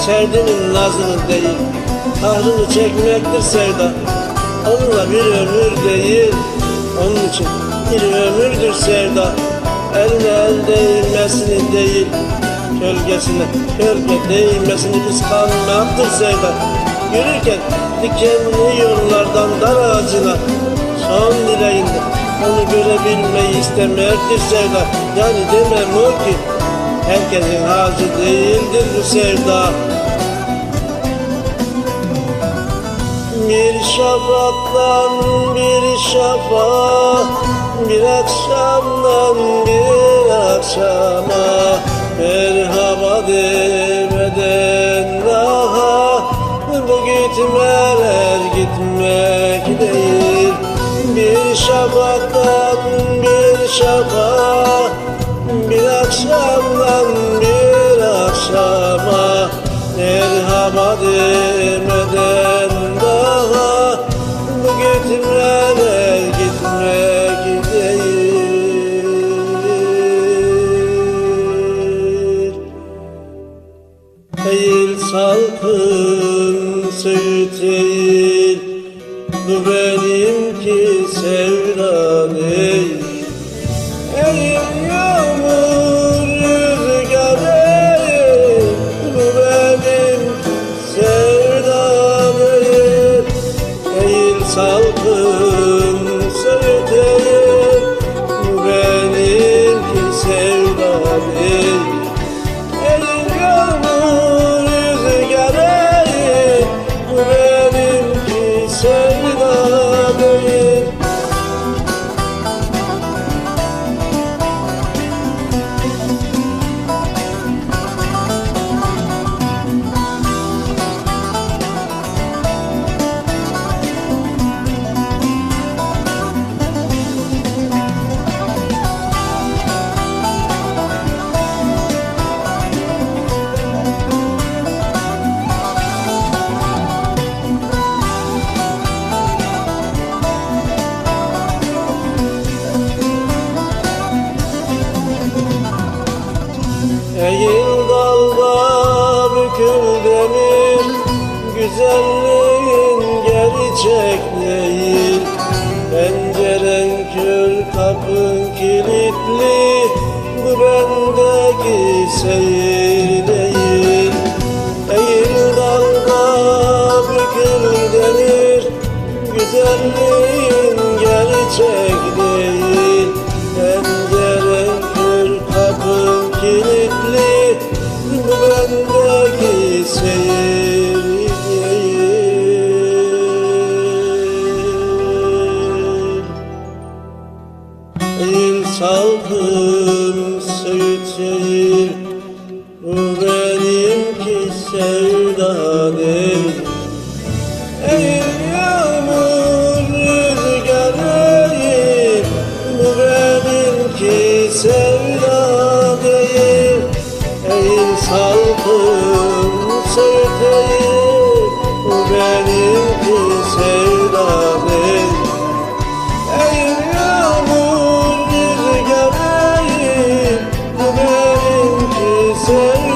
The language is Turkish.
Sevdiğinin nazını değil, kahrını çekmektir sevda. Onunla bir ömür değil, onun için bir ömürdür sevda. Eline el değmesini değil, gölgesine gölge değmesini kıskanmaktır sevda. Yürürken dikenli yollardan dar ağacına, son dileğinde onu görebilmeyi istemektir sevda. Yani demem o ki herkesin harcı değildir bu sevda. Bir şafaktan bir şafağa, bir akşamdan bir akşama merhaba demeden daha bu gitmeler gitmek değil. Bir şafaktan bir şafağa, bir akşamdan bir akşama merhaba demeden daha bu gitmeler gitmek değil. Değil salkım söğüt değil, bu benimki sevda değil. Eğil yağmur rüzgar değil, bu benim sevda değil. Eğil salkım söğüt değil, bu benimki sevda değil. Eğil yağmur rüzgar değil, bu benimki sevda değil. Eğil dalda bükül demir, güzelliğin gerçek değil. Penceren kör, kapın kilitli, bu bendeki seyir değil. Eğil dalda bükül demir, güzelliğin gerçek değil. Penceren kör, kapın kilitli, bu bendeki seyir değil. Eğil salkım söğüt değil, bu benimki sevda değil. Eğil yağmur rüzgar değil, bu benimki sevda değil. Eğil salkım söğüt değil, bu benimki sevda değil. Eğil yağmur rüzgar değil, bu benimki sevda değil.